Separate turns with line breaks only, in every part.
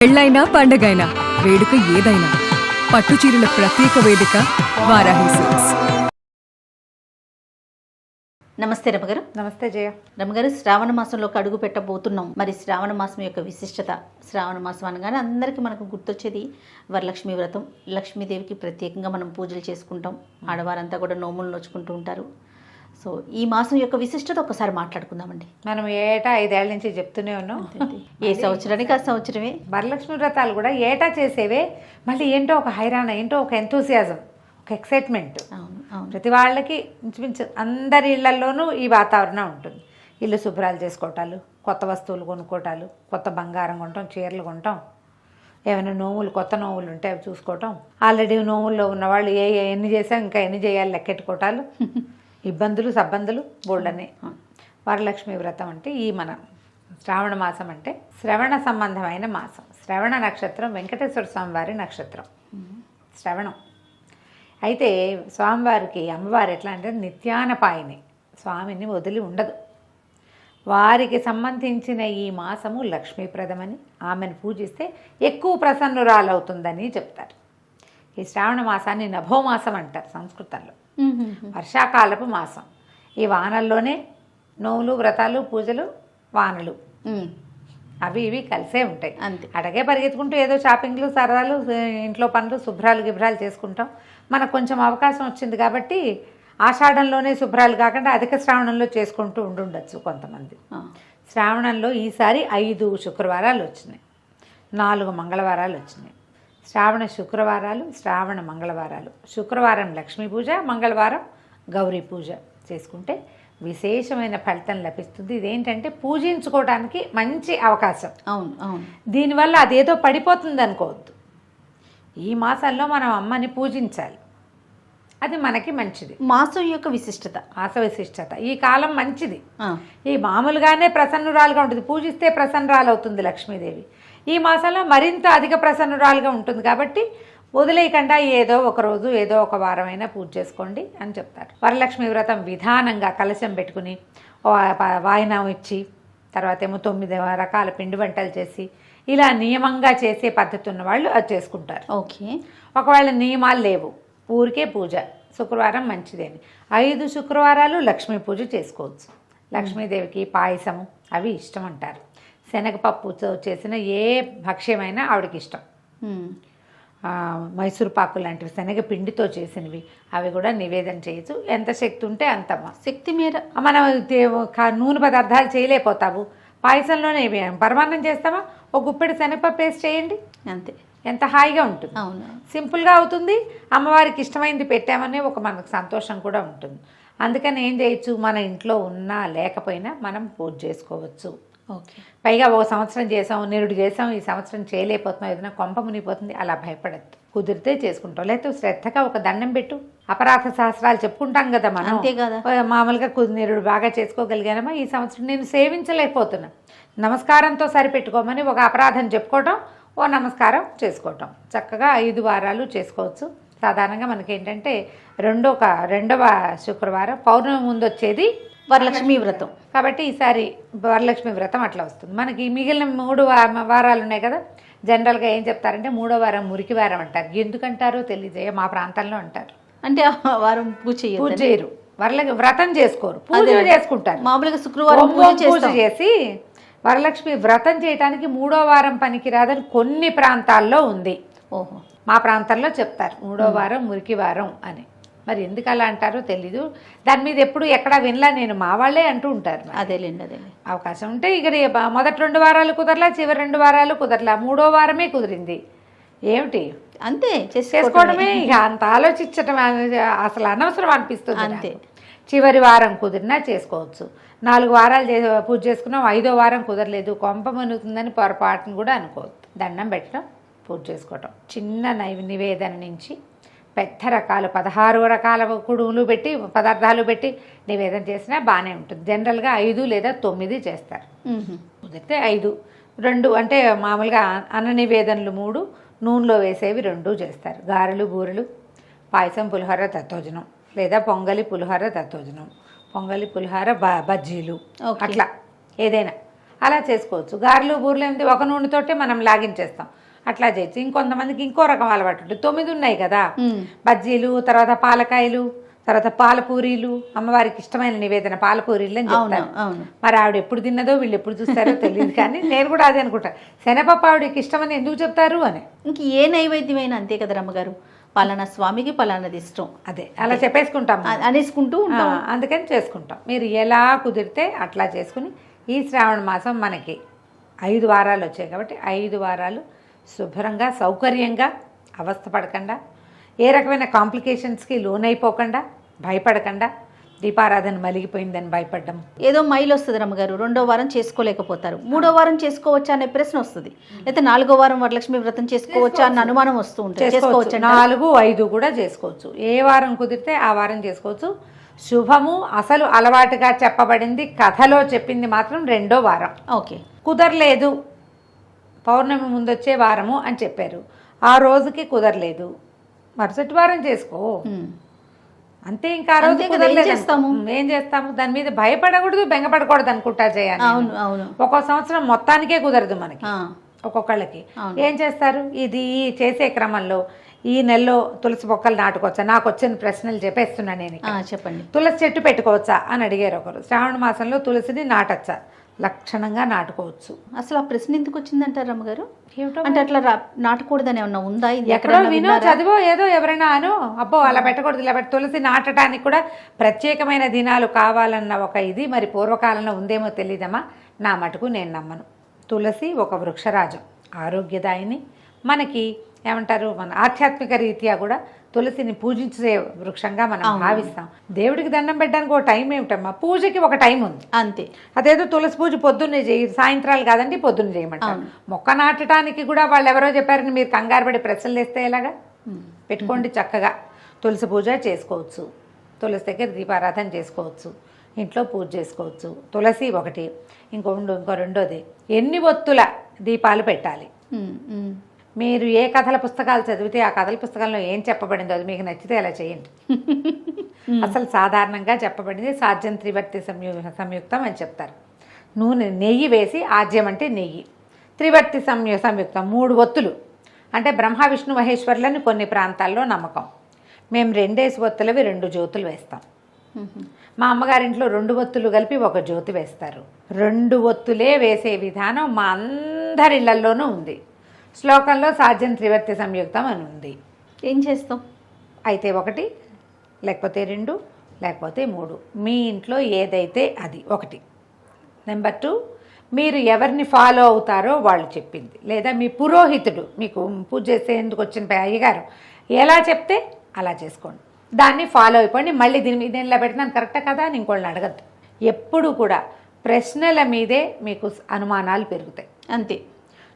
పెళ్ళైనా పండగైనా వేడుక ఏదైనా పట్టుచీరల ప్రత్యేక వేదిక వారాహి సిల్క్స్.
నమస్తే రమగారు.
నమస్తే జయ.
రమగారు, శ్రావణ మాసంలోకి అడుగు పెట్టబోతున్నాం. మరి శ్రావణ మాసం యొక్క విశిష్టత, శ్రావణ మాసం అనగానే అందరికీ మనకు గుర్తొచ్చేది వరలక్ష్మి వ్రతం. లక్ష్మీదేవికి ప్రత్యేకంగా మనం పూజలు చేసుకుంటాం. ఆడవారంతా కూడా నోములు నోచుకుంటూ ఉంటారు. సో ఈ మాసం యొక్క విశిష్టత ఒకసారి మాట్లాడుకుందామండి.
మనం ఏటా 5 ఏళ్ల నుంచి చెప్తూనే ఉన్నాం.
ఏ సంవత్సరానికి ఆ సంవత్సరమే
వరలక్ష్మి వ్రతాలు కూడా ఏటా చేసేవే. మళ్ళీ ఏంటో ఒక హైరాణ, ఏంటో ఒక ఎంతూసియాజం, ఒక ఎక్సైట్మెంట్.
అవును అవును.
ప్రతి వాళ్ళకి ఇంచుమించు అందరి ఇళ్లలోనూ ఈ వాతావరణం ఉంటుంది. ఇల్లు శుభ్రాలు చేసుకోవటాలు, కొత్త వస్తువులు కొనుక్కోటాలు, కొత్త బంగారం కొంటాం, చీరలు కొంటాం, ఏమైనా నోములు, కొత్త నోములు ఉంటే అవి చూసుకోవటం. ఆల్రెడీ నోముల్లో ఉన్నవాళ్ళు ఎన్ని చేసాం ఇంకా ఎన్ని చేయాలి లెక్కెట్టుకోవటాలు, ఇబ్బందులు సబ్బందులు బోల్డని. వరలక్ష్మి వ్రతం అంటే ఈ మన శ్రావణ మాసం అంటే శ్రవణ సంబంధమైన మాసం. శ్రవణ నక్షత్రం వెంకటేశ్వర స్వామి వారి నక్షత్రం శ్రవణం. అయితే స్వామివారికి అమ్మవారు ఎట్లా అంటే నిత్యానపాయిని, స్వామిని వదిలి ఉండదు. వారికి సంబంధించిన ఈ మాసము లక్ష్మీప్రదమని, ఆమెను పూజిస్తే ఎక్కువ ప్రసన్నురాలవుతుందని చెప్తారు. ఈ శ్రావణ మాసాన్ని నభోమాసం అంటారు సంస్కృతంలో. వర్షాకాలపు మాసం. ఈ వానల్లోనే నోవులు, వ్రతాలు, పూజలు, వానలు అవి ఇవి కలిసే ఉంటాయి.
అంతే.
అడగే పరిగెత్తుకుంటూ ఏదో షాపింగ్లు, సరదాలు, ఇంట్లో పనులు, శుభ్రాలు గిభ్రాలు చేసుకుంటాం. మనకు కొంచెం అవకాశం వచ్చింది కాబట్టి ఆషాఢంలోనే శుభ్రాలు కాకుండా అధిక శ్రావణంలో చేసుకుంటూ ఉండుండొచ్చు కొంతమంది. శ్రావణంలో ఈసారి 5 శుక్రవారాలు వచ్చినాయి, 4 మంగళవారాలు వచ్చినాయి. శ్రావణ శుక్రవారాలు, శ్రావణ మంగళవారాలు. శుక్రవారం లక్ష్మీ పూజ, మంగళవారం గౌరీ పూజ చేసుకుంటే విశేషమైన ఫలితం లభిస్తుంది. ఇదేంటంటే పూజించుకోవడానికి మంచి అవకాశం.
అవును అవును.
దీనివల్ల అదేదో పడిపోతుంది అనుకోవద్దు. ఈ మాసంలో మనం అమ్మని పూజించాలి, అది మనకి మంచిది.
మాసం యొక్క విశిష్టత,
మాస విశిష్టత. ఈ కాలం మంచిది. ఈ మామూలుగానే ప్రసన్నురాలుగా ఉంటుంది, పూజిస్తే ప్రసన్నురాలు అవుతుంది లక్ష్మీదేవి. ఈ మాసంలో మరింత అధిక ప్రసన్నురాలుగా ఉంటుంది కాబట్టి వదిలేయకుండా ఏదో ఒక రోజు, ఏదో ఒక వారమైనా పూజ చేసుకోండి అని చెప్తారు. వరలక్ష్మి వ్రతం విధానంగా కలశం పెట్టుకుని వాయినం ఇచ్చి, తర్వాత ఏమో 9 రకాల పిండి వంటలు చేసి, ఇలా నియమంగా చేసే పద్ధతి ఉన్న వాళ్ళు అది చేసుకుంటారు.
ఓకే.
ఒకవేళ నియమాలు లేవు, ఊరికే పూజ, శుక్రవారం మంచిదేని 5 శుక్రవారాలు లక్ష్మీ పూజ చేసుకోవచ్చు. లక్ష్మీదేవికి పాయసము అవి ఇష్టం అంటారు. శనగపప్పుతో చేసిన ఏ భక్ష్యమైనా ఆవిడకి ఇష్టం. మైసూర్ పాకు లాంటివి శనగపిండితో చేసినవి అవి కూడా నివేదన చేయొచ్చు. ఎంత శక్తి ఉంటే అంత
శక్తి మీద. మనం
నూనె పదార్థాలు చేయలేకపోతావు, పాయసంలోనే పరమాన్నం చేస్తామా, ఒక గుప్పెడు శనగపప్పు వేసి చేయండి, అంతే. ఎంత హాయిగా ఉంటుంది.
అవును,
సింపుల్గా అవుతుంది. అమ్మవారికి ఇష్టమైంది పెట్టామని ఒక మనకు సంతోషం కూడా ఉంటుంది. అందుకని ఏం చేయొచ్చు, మన ఇంట్లో ఉన్నా లేకపోయినా మనం పూజ చేసుకోవచ్చు.
ఓకే.
పైగా ఓ సంవత్సరం చేసాం, నిరుడు చేసాం, ఈ సంవత్సరం చేయలేకపోతున్నాం, ఏదైనా కొంప మునిగిపోతుంది, అలా భయపడద్దు. కుదిరితే చేసుకుంటాం, లేకపోతే శ్రద్ధగా ఒక దండం పెట్టు. అపరాధ సహస్రాలు చెప్పుకుంటాం కదా మనం,
అంతే కదా.
మామూలుగా నిరుడు బాగా చేసుకోగలిగానమ్మా, ఈ సంవత్సరం నేను సేవించలేకపోతున్నా, నమస్కారంతో సరిపెట్టుకోమని ఒక అపరాధం చెప్పుకోవటం, ఓ నమస్కారం చేసుకోవటం. చక్కగా 5 వారాలు చేసుకోవచ్చు. సాధారణంగా మనకి ఏంటంటే రెండవ శుక్రవారం పౌర్ణమి ముందు వచ్చేది
వరలక్ష్మి వ్రతం
కాబట్టి ఈసారి వరలక్ష్మి వ్రతం అట్లా వస్తుంది. మనకి మిగిలిన 3 వారాలు ఉన్నాయి కదా, జనరల్గా ఏం చెప్తారంటే 3వ వారం మురికి వారం అంటారు. ఎందుకంటారో తెలియజేయ, మా ప్రాంతాల్లో అంటారు.
అంటే ఆ వారం పూజ
చేయరు, వ్రతం చేసుకోరు, పూజ చేసుకుంటారు.
మామూలుగా శుక్రవారం
పూజ చేసి వరలక్ష్మి వ్రతం చేయడానికి 3వ వారం పనికిరాదని కొన్ని ప్రాంతాల్లో ఉంది.
ఓహో.
మా ప్రాంతాల్లో చెప్తారు 3వ వారం మురికి వారం అని. మరి ఎందుకు అలా అంటారో తెలీదు. దాని మీద ఎప్పుడు ఎక్కడ వినలా నేను, మా వాళ్ళే అంటూ ఉంటారు.
అదేలేండి అదే.
అవకాశం ఉంటే ఇక మొదటి 2 వారాలు కుదరలా, చివరి 2 వారాలు కుదరలా, 3వ వారమే కుదిరింది. ఏమిటి
అంతే
చేసుకోవడమే. ఇక అంత ఆలోచించడం అసలు అనవసరం అనిపిస్తుంది.
అంతే.
చివరి వారం కుదిరినా చేసుకోవచ్చు. 4 వారాలు పూజ చేసుకున్నాం, 5వ వారం కుదరలేదు, కొంప మునుగుతుందని పొరపాటును కూడా అనుకోవద్దు. దండం పెట్టడం, పూజ చేసుకోవటం. చిన్న నివేదన నుంచి పెద్ద రకాలు 16 రకాల కుడుములు పెట్టి, పదార్థాలు పెట్టి నివేదన చేసినా బాగానే ఉంటుంది. జనరల్గా 5 లేదా 9 చేస్తారు. కుదిరితే 5, 2 అంటే మామూలుగా అన్న నివేదనలు 3, నూనెలో వేసేవి 2 చేస్తారు. గారెలు, బూరెలు, పాయసం, పులిహోర, దత్తోజనం, లేదా పొంగలి, పులిహోర, దత్తోజనం, పొంగలి, పులిహోర, బజ్జీలు, అట్లా ఏదైనా అలా చేసుకోవచ్చు. గారెలు బూరెలు ఏంటి ఒక నూనెతోటే మనం లాగించేస్తాం, అట్లా చేయొచ్చు. ఇంకొంతమందికి ఇంకో రకం అలవాటు ఉంటుంది. 9 ఉన్నాయి కదా, బజ్జీలు, తర్వాత పాలకాయలు, తర్వాత పాలపూరీలు, అమ్మవారికి ఇష్టమైన నివేదన పాలపూరీలు అని చెప్తారు. మరి ఆవిడ ఎప్పుడు తిన్నదో వీళ్ళు ఎప్పుడు చూస్తారో తెలియదు, కానీ నేను కూడా అదే అనుకుంటా, శనగపప్పు ఆవిడకి ఇష్టమని ఎందుకు చెప్తారు అని.
ఇంక ఏ నైవేద్యమైనా అంతే కదా రమ్మగారు, పలానా స్వామికి పలానాది ఇష్టం,
అదే అలా చెప్పేసుకుంటాం,
అనేసుకుంటూ ఉంటాం.
అందుకని చేసుకుంటాం. మీరు ఎలా కుదిరితే అట్లా చేసుకుని, ఈ శ్రావణ మాసం మనకి 5 వారాలు వచ్చాయి కాబట్టి 5 వారాలు శుభ్రంగా సౌకర్యంగా అవస్థ పడకుండా, ఏ రకమైన కాంప్లికేషన్స్కి లోనైపోకుండా, భయపడకుండా, దీపారాధన మలిగిపోయిందని భయపడ్డం.
ఏదో మైలు వస్తుంది రమ్మగారు, 2వ వారం చేసుకోలేకపోతారు, 3వ వారం చేసుకోవచ్చా అనే ప్రశ్న వస్తుంది, లేకపోతే 4వ వారం వరలక్ష్మి వ్రతం చేసుకోవచ్చా అన్న అనుమానం వస్తూ ఉంటుంది. చేసుకోవచ్చు,
4, 5 కూడా చేసుకోవచ్చు. ఏ వారం కుదిరితే ఆ వారం చేసుకోవచ్చు. శుభము అసలు అలవాటుగా చెప్పబడింది, కథలో చెప్పింది మాత్రం 2వ వారం.
ఓకే,
కుదరలేదు పౌర్ణమి ముందొచ్చే వారము అని చెప్పారు, ఆ రోజుకి కుదరలేదు, మరుసటి వారం చేసుకో అంతే. ఇంకా ఆ రోజు ఏం చేస్తాము, దాని మీద భయపడకూడదు, బెంగపడకూడదు అనుకుంటా చేయాలి. ఒక్కో సంవత్సరం మొత్తానికే కుదరదు మనకి, ఒక్కొక్కళ్ళకి. ఏం చేస్తారు, ఇది చేసే క్రమంలో ఈ నెలలో తులసి మొక్కలు నాటుకోవచ్చా, నాకు వచ్చిన ప్రశ్నలు చెప్పేస్తున్నా నేను.
చెప్పండి.
తులసి చెట్టు పెట్టుకోవచ్చా అని అడిగారు ఒకరు. శ్రావణ మాసంలో తులసిని నాటచ్చా? లక్షణంగా నాటుకోవచ్చు.
అసలు ఆ ప్రశ్న ఎందుకు వచ్చిందంటారు రమ్మగారు? అంటే అట్లా నాటకూడదని ఏమన్నా ఉందా?
ఎక్కడో వినో చదివో ఏదో ఎవరైనా అను, అబ్బో అలా పెట్టకూడదు ఇలా తులసి నాటడానికి కూడా ప్రత్యేకమైన దినాలు కావాలన్న ఒక ఇది మరి పూర్వకాలంలో ఉందేమో తెలియదమ్మా. నా మటుకు నేను నమ్మను. తులసి ఒక వృక్షరాజం, ఆరోగ్యదాయిని. మనకి ఏమంటారు, మన ఆధ్యాత్మిక రీత్యా కూడా తులసిని పూజించే వృక్షంగా మనం భావిస్తాం. దేవుడికి దండం పెట్టడానికి ఒక టైం ఏమిటమ్మా, పూజకి ఒక టైం ఉంది అంతే. అదేదో తులసి పూజ పొద్దున్నే చేయి, సాయంత్రాలు కాదండి పొద్దున్న చేయమంటారు. మొక్క నాటడానికి కూడా వాళ్ళు ఎవరో చెప్పారని మీరు కంగారు పడి ప్రశ్నలు వేస్తే ఎలాగా? పెట్టుకోండి, చక్కగా తులసి పూజ చేసుకోవచ్చు, తులసి దగ్గర దీపారాధన చేసుకోవచ్చు, ఇంట్లో పూజ చేసుకోవచ్చు. తులసి ఒకటి. ఇంకో రెండోది, ఎన్ని ఒత్తుల దీపాలు పెట్టాలి. మీరు ఏ కథల పుస్తకాలు చదివితే ఆ కథల పుస్తకంలో ఏం చెప్పబడిందో అది మీకు నచ్చితే అలా చేయండి. అసలు సాధారణంగా చెప్పబడింది సాధ్యం త్రివర్తి సంయుక్తం అని చెప్తారు. నూనె నెయ్యి వేసి, ఆజ్యం అంటే నెయ్యి, త్రివర్తి సంయుక్తం 3 ఒత్తులు అంటే బ్రహ్మ విష్ణు మహేశ్వరులని కొన్ని ప్రాంతాల్లో నమ్మకం. మేము 2 ఒత్తులవి 2 జ్యోతులు వేస్తాం. మా అమ్మగారింట్లో 2 ఒత్తులు కలిపి 1 జ్యోతి వేస్తారు. 2 ఒత్తులే వేసే విధానం మా అందరిళ్లలోనూ ఉంది. శ్లోకంలో సాధ్యం త్రివర్తి సంయుక్తం అని ఉంది.
ఏం చేస్తాం
అయితే 1, లేకపోతే 2, లేకపోతే 3, మీ ఇంట్లో ఏదైతే అది 1. నెంబర్ 2, మీరు ఎవరిని ఫాలో అవుతారో వాళ్ళు చెప్పింది, లేదా మీ పురోహితుడు మీకు పూజ చేసేందుకు వచ్చిన అయ్యగారు ఎలా చెప్తే అలా చేసుకోండి, దాన్ని ఫాలో అయిపోండి. మళ్ళీ దీని మీద ఇలా పెడుతున్నాను కరెక్టా కదా అని ఇంకోళ్ళని అడగద్దు. ఎప్పుడు కూడా ప్రశ్నల మీదే మీకు అనుమానాలు పెరుగుతాయి అంతే.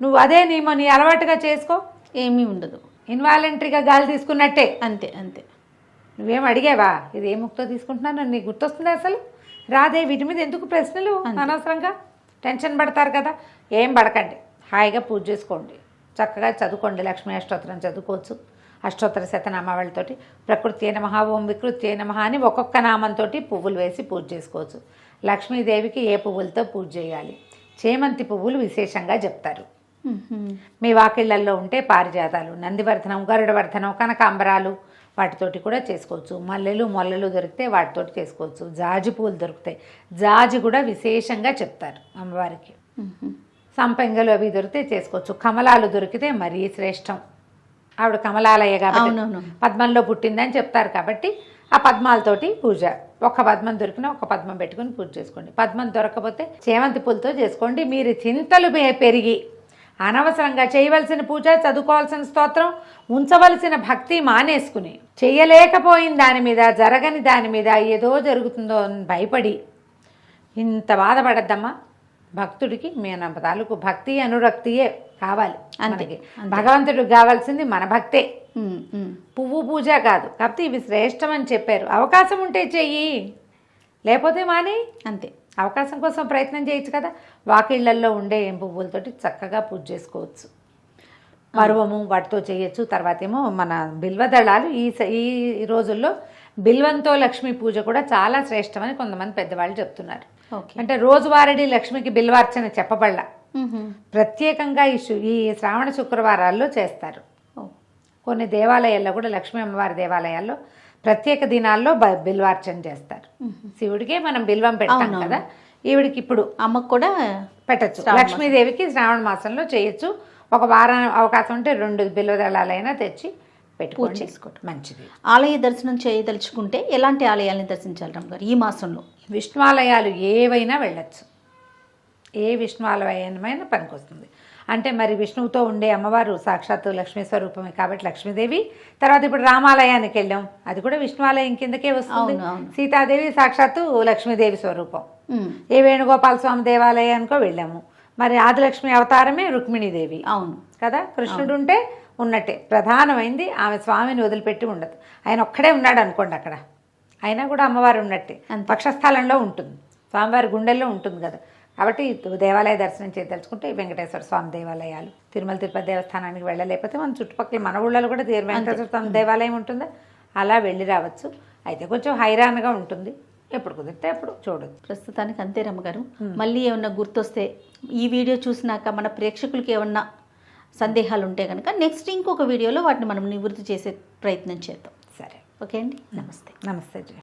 నువ్వు అదే నీ అలవాటుగా చేసుకో,
ఏమీ ఉండదు,
ఇన్వాలంటరీగా గాలి తీసుకున్నట్టే
అంతే అంతే.
నువ్వేం అడిగావా ఇది ఏ ముక్తో తీసుకుంటున్నాను నీకు గుర్తొస్తుంది అసలు రాదే, వీటి మీద ఎందుకు ప్రశ్నలు, అనవసరంగా టెన్షన్ పడతారు కదా. ఏం పడకండి, హాయిగా పూజ చేసుకోండి, చక్కగా చదువుకోండి. లక్ష్మీ అష్టోత్తరం చదువుకోవచ్చు, అష్టోత్తర శతనామావళితోటి ప్రకృతి నమః, ఓం వికృతి నమః అని ఒక్కొక్క నామంతో పువ్వులు వేసి పూజ చేసుకోవచ్చు. లక్ష్మీదేవికి ఏ పువ్వులతో పూజ చేయాలి, చేమంతి పువ్వులు విశేషంగా చెప్తారు. మీ వాకిళ్లల్లో ఉంటే పారిజాతాలు, నందివర్ధనం, గరుడవర్ధనం, కనకాంబరాలు వాటితోటి కూడా చేసుకోవచ్చు. మల్లెలు మొల్లలు దొరికితే వాటితోటి చేసుకోవచ్చు. జాజి పువ్వులు దొరుకుతాయి, జాజి కూడా విశేషంగా చెప్తారు అమ్మవారికి. సంపెంగలు అవి దొరికితే చేసుకోవచ్చు. కమలాలు దొరికితే మరీ శ్రేష్టం. ఆవిడ కమలాలయ్య కాబట్టి పద్మంలో పుట్టిందని చెప్తారు కాబట్టి ఆ పద్మాలతోటి పూజ. ఒక పద్మం దొరికినా ఒక పద్మం పెట్టుకుని పూజ చేసుకోండి. పద్మం దొరకకపోతే చేమంతి పూలతో చేసుకోండి. మీరు చింతలు పెరిగి అనవసరంగా చేయవలసిన పూజ, చదువుకోవాల్సిన స్తోత్రం, ఉంచవలసిన భక్తి మానేసుకుని చేయలేకపోయిన దాని మీద, జరగని దాని మీద ఏదో జరుగుతుందో అని భయపడి ఇంత బాధపడద్దమ్మా. భక్తుడికి మన తాలూకు భక్తి అనురక్తియే కావాలి. మనకి భగవంతుడికి కావాల్సింది మన భక్తే, పువ్వు పూజ కాదు. కాబట్టి ఇవి శ్రేష్టం అని చెప్పారు. అవకాశం ఉంటే చెయ్యి, లేకపోతే మానే అంతే. అవకాశం కోసం ప్రయత్నం చేయొచ్చు కదా. వాకిళ్లల్లో ఉండే ఏం పువ్వులతోటి చక్కగా పూజ చేసుకోవచ్చు. మరువము వాటితో చేయొచ్చు. తర్వాత ఏమో మన బిల్వదళాలు, ఈ రోజుల్లో బిల్వంతో లక్ష్మీ పూజ కూడా చాలా శ్రేష్టమని కొంతమంది పెద్దవాళ్ళు చెప్తున్నారు.
ఓకే.
అంటే రోజువారీ లక్ష్మికి బిల్వార్చన చెప్పబడలా,
మ్మ్.
ప్రత్యేకంగా ఈ శ్రావణ శుక్రవారాల్లో చేస్తారు.
ఓ.
కొన్ని దేవాలయాల్లో కూడా లక్ష్మీ అమ్మవారి దేవాలయాల్లో ప్రత్యేక దినాల్లో బిల్వార్చన చేస్తారు. శివుడికే మనం బిల్వం పెడతాం
అవునవును.
కదా, ఈవిడికి ఇప్పుడు
అమ్మకు కూడా
పెట్టచ్చు.
శ్రావణ
లక్ష్మీదేవికి శ్రావణ మాసంలో చేయొచ్చు. ఒక వారం అవకాశం ఉంటే 2 బిల్వదళాలైనా తెచ్చి
పూజ
పెట్టుకోండి,
చేసుకోవటం.
మంచిది.
ఆలయ దర్శనం చేయదలుచుకుంటే ఎలాంటి ఆలయాల్ని దర్శించాలి రమ్మగారు ఈ మాసంలో?
విష్ణువాలయాలు ఏవైనా వెళ్ళచ్చు, ఏ విష్ణువాలయమైనా పనికొస్తుంది. అంటే మరి విష్ణువుతో ఉండే అమ్మవారు సాక్షాత్తు లక్ష్మీ స్వరూపమే కాబట్టి లక్ష్మీదేవి. తర్వాత ఇప్పుడు రామాలయానికి వెళ్ళాం, అది కూడా విష్ణువాలయం కిందకే వస్తుంది.
అవును, అవును.
సీతాదేవి సాక్షాత్తు లక్ష్మీదేవి స్వరూపం.
మ్మ్.
ఏ వేణుగోపాల స్వామి దేవాలయానికో వెళ్ళాము, మరి ఆదిలక్ష్మి అవతారమే రుక్మిణీదేవి
అవును
కదా. కృష్ణుడు ఉంటే ఉన్నట్టే, ప్రధానమైంది ఆమె స్వామిని వదిలిపెట్టి ఉండదు. ఆయన ఒక్కడే ఉన్నాడు అనుకోండి అక్కడ, అయినా కూడా అమ్మవారు ఉన్నట్టే,
అంతే.
పక్షస్థలంలో ఉంటుంది, స్వామివారి గుండెల్లో ఉంటుంది కదా. కాబట్టి దేవాలయ దర్శనం చేయదలుచుకుంటే వెంకటేశ్వర స్వామి దేవాలయాలు, తిరుమల తిరుపతి దేవస్థానానికి వెళ్ళలేకపోతే మన చుట్టుపక్కల మన ఊళ్ళలో కూడా వెంకటేశ్వర స్వామి దేవాలయం ఉంటుందా, అలా వెళ్ళి రావచ్చు. అయితే కొంచెం హైరాన్గా ఉంటుంది, ఎప్పుడు కుదిరితే అప్పుడు చూడదు.
ప్రస్తుతానికి అంతే రమ్మగారు. మళ్ళీ ఏమన్నా గుర్తొస్తే ఈ వీడియో చూసినాక మన ప్రేక్షకులకి ఏమన్నా సందేహాలు ఉంటే కనుక నెక్స్ట్ ఇంకొక వీడియోలో వాటిని మనం నివృత్తి చేసే ప్రయత్నం చేద్దాం.
సరే,
ఓకే అండి, నమస్తే.
నమస్తే జీ.